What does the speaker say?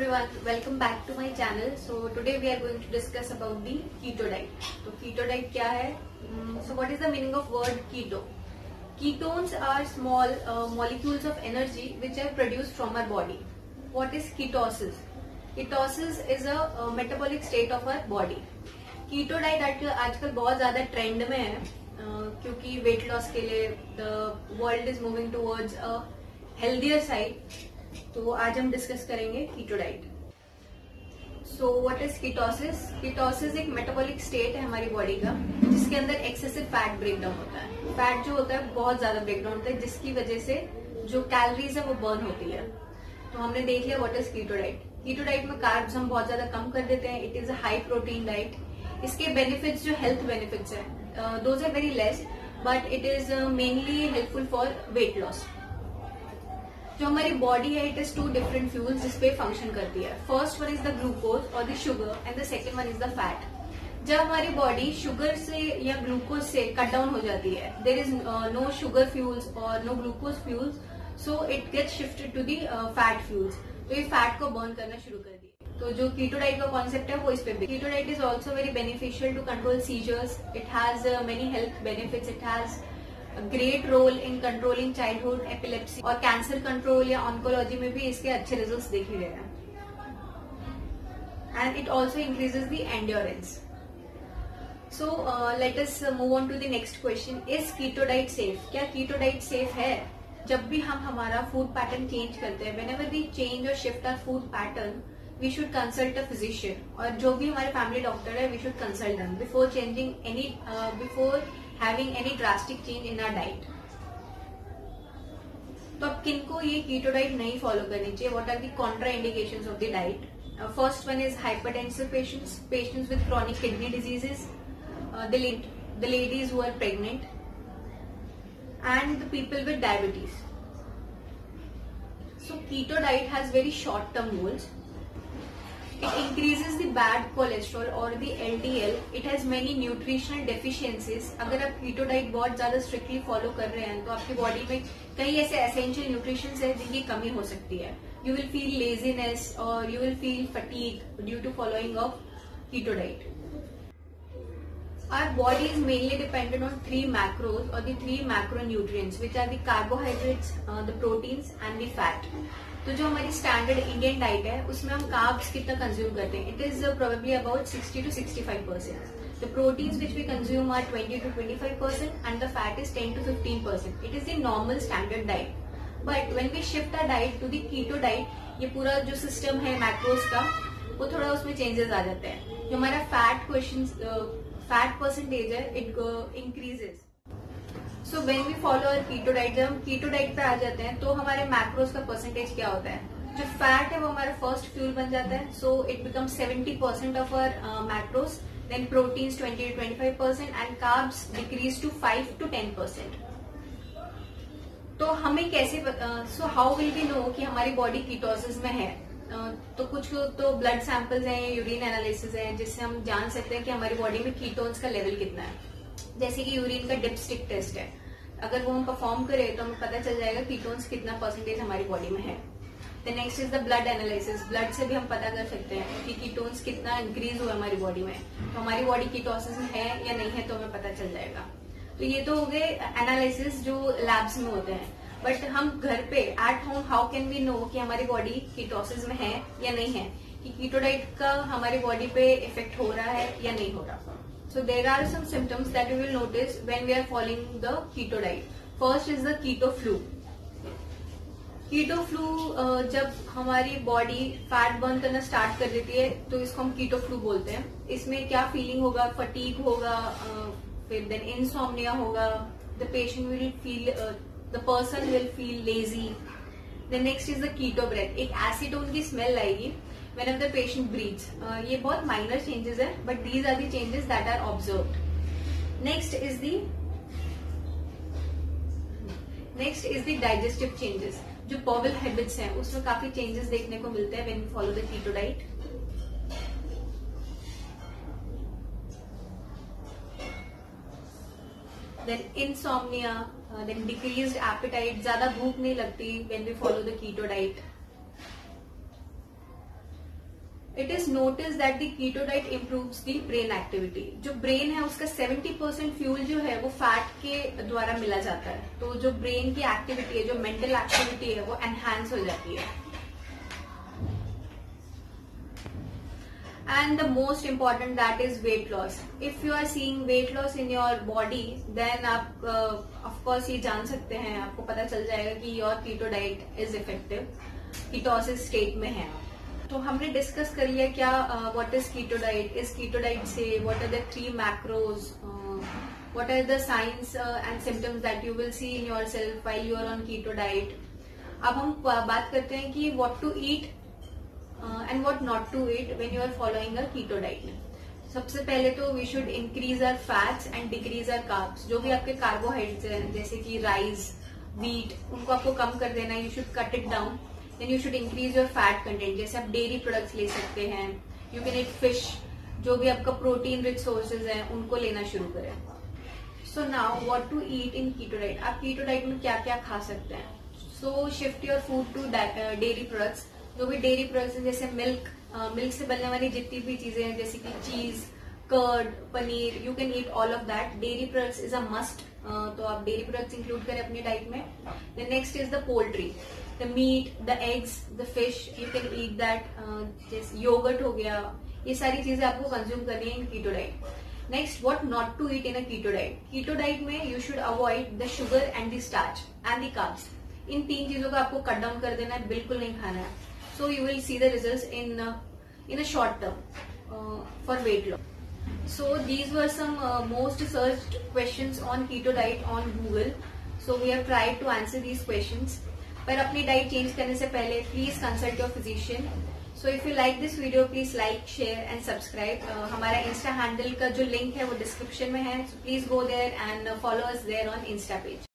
everyone, welcome back to my channel. So today we are going to discuss about the keto diet. तो keto diet क्या है? So what is the meaning of word keto? Ketones are small molecules of energy which are produced from our body. What is ketosis? Ketosis is a metabolic state of our body. Keto diet आजकल बहुत ज्यादा trend में है क्योंकि wait loss के लिए the world is moving towards a healthier side. तो आज हम डिस्कस करेंगे keto diet. So what is ketosis? Ketosis एक मेटाबॉलिक स्टेट है हमारी बॉडी का जिसके अंदर एक्सेसिव फैट ब्रेकडाउन होता है. फैट जो होता है बहुत ज्यादा ब्रेकडाउन होता है जिसकी वजह से जो कैलोरीज है वो बर्न होती है. तो हमने देख लिया what is keto diet. Keto diet में कार्ब्स हम बहुत ज्यादा कम कर देते हैं. It is a high protein diet. इसके बेनिफिट्स जो हेल्थ बेनिफिट्स है those are very less but it is mainly helpful for weight loss. जो हमारी बॉडी है it is two different fuels जिसपे फंक्शन करती है. First one is the glucose और the sugar and the second one is the fat. जब हमारी body sugar से या ग्लूकोज से कट डाउन हो जाती है, there is no sugar fuels और no glucose fuels, so it get shifted to the fat fuels. तो ये फैट को बर्न करना शुरू कर दिया. तो जो कीटो डाइट का कॉन्सेप्ट है वो इस पे. Keto diet is also very beneficial to control seizures. It has many health benefits. It has great role in controlling childhood epilepsy और कैंसर कंट्रोल या ऑन्कोलॉजी में भी इसके अच्छे रिजल्ट्स देखे गए हैं. And it also increases the endurance. So let us move on to the next question. Is keto diet safe? क्या कीटो डाइट सेफ है? जब भी हम हमारा फूड पैटर्न चेंज करते हैं, व्हेनेवर वी चेंज और shift our food pattern, we should consult a physician. और जो भी हमारे फैमिली डॉक्टर है we should consult them before changing any before having any drastic change in our diet. तो अब किनको ये कीटो डाइट नहीं फॉलो करनी चाहिए? What are the contraindications of the diet? First one is hypertensive patients, patients with chronic kidney diseases, the ladies who are pregnant, and the people with diabetes. So keto diet has very short term goals. It increases the bad cholesterol or the LDL. It has many nutritional deficiencies. अगर आप keto diet बहुत ज्यादा strictly follow कर रहे हैं तो आपकी body में कई ऐसे एसेंशियल न्यूट्रिशंस है जिनकी कमी हो सकती है. यू विल फील लेजीनेस और you will feel fatigue due to following of keto diet. Our body is mainly dependent on three macros or the three macronutrients, which are the carbohydrates, the proteins, and the fat. तो जो हमारी standard Indian diet है उसमें हम carbs कितना consume करते हैं? It is probably about 60 to 65%. The proteins which we consume are 20 to 25% and the fat is 10 to 15%. It is the normal standard diet. But when we shift our diet to the keto diet, ये पूरा जो system है macros का वो थोड़ा उसमें changes आ जाते हैं. जो हमारा फैट परसेंटेज है it increases. So when we follow our keto diet, जब हम कीटो डाइट पे आ जाते हैं तो हमारे मैक्रोस का परसेंटेज क्या होता है? जो फैट है वो हमारा फर्स्ट फ्यूल बन जाता है. So it becomes 70% of our macros. Then proteins 20 to 25% and carbs decrease to 5 to 10%. तो हमें कैसे so how will we know कि हमारी बॉडी कीटोसिस में है? तो कुछ तो ब्लड सैंपल्स हैं, यूरिन एनालिसिस है जिससे हम जान सकते हैं कि हमारी बॉडी में कीटोन्स का लेवल कितना है. जैसे कि यूरिन का डिपस्टिक टेस्ट है, अगर वो हम परफॉर्म करें तो हमें पता चल जाएगा कीटोन्स कितना परसेंटेज हमारी बॉडी में है. The next is the blood analysis. Blood से भी हम पता कर सकते हैं कि कीटोन्स कितना इंक्रीज हुआ हमारी बॉडी में. तो हमारी बॉडी कीटोसिस में है या नहीं है तो हमें पता चल जाएगा. तो ये तो हो गए एनालिसिस जो लैब्स में होते हैं. बट हम घर पे at home how can we know कि हमारी बॉडी कीटोसिस में है या नहीं है, कि कीटो डाइट का हमारी बॉडी पे इफेक्ट हो रहा है या नहीं हो रहा. So there are some symptoms that we will notice when we are following the keto diet. First is the keto flu. Keto flu जब हमारी बॉडी फैट बर्न करना स्टार्ट कर देती है तो इसको हम कीटो फ्लू बोलते हैं. इसमें क्या फीलिंग होगा? फटीग होगा, फिर देन इंसोम्निया होगा. The patient will feel the person will feel lazy. The next is the keto breath. एक एसीटोन की स्मेल आएगी whenever the patient breathes. ये बहुत minor changes है, but these are the changes that are observed. Next is the digestive changes. जो bowel habits हैं उसमें काफी changes देखने को मिलते हैं when we follow the keto diet. Then insomnia, then decreased appetite, ज्यादा भूख नहीं लगती when we follow the keto diet. Notice that the keto diet improves the brain activity. जो ब्रेन है उसका 70% फ्यूल जो है वो फैट के द्वारा मिला जाता है, तो जो ब्रेन की एक्टिविटी है, जो मेंटल एक्टिविटी है, वो एनहांस हो जाती है। And the most important that is weight loss. If you are seeing weight loss in your body, then आप of course ये जान सकते हैं, आपको पता चल जाएगा कि your keto diet is effective, ketosis state में है। तो हमने डिस्कस कर लिया क्या व्हाट इज कीटो डाइट, इस कीटो डाइट से what are the 3 macros, what are the science and symptoms that you will see in yourself while you are on keto diet. अब हम बात करते हैं कि what to eat and what not to eat when you are following a keto diet। सबसे पहले तो we should increase our fats and decrease our carbs। जो भी आपके कार्बोहाइड्रेट्स हैं जैसे कि राइस, व्हीट, उनको आपको कम कर देना है, you should cut it down। Then you should increase your fat content। जैसे आप डेयरी प्रोडक्ट्स ले सकते हैं, you can eat fish, जो भी आपका प्रोटीन रिच सोर्सेज हैं उनको लेना शुरू करें। So now what to eat in keto diet। आप कीटो डाइट में क्या क्या खा सकते हैं? So shift your food to dairy products। जो भी डेयरी प्रोडक्ट्स जैसे मिल्क से बनने वाली जितनी भी चीजें हैं जैसे कि cheese, curd, paneer, you can eat all of that. Dairy products is a must, तो आप डेयरी प्रोडक्ट्स इंक्लूड करें अपनी डाइट में। The next is the poultry, the meat, the eggs, the fish, you can eat that. जैसे yoghurt हो गया, ये सारी चीजें आपको कंज्यूम करनी है in keto diet. Next, what not to eat in a keto diet. Keto diet में you should avoid the sugar and the starch and the carbs. इन 3 चीजों का आपको कट डाउन कर देना है, बिल्कुल नहीं खाना है। So you will see the results in a short term for weight loss. So these were some most searched questions on keto diet on Google. So we have tried to answer these questions. पर अपनी diet change करने से पहले please consult your physician. So if you like this video please like, share and subscribe. हमारा insta handle का जो link है वो डिस्क्रिप्शन में है, so please go there and follow us there on insta page.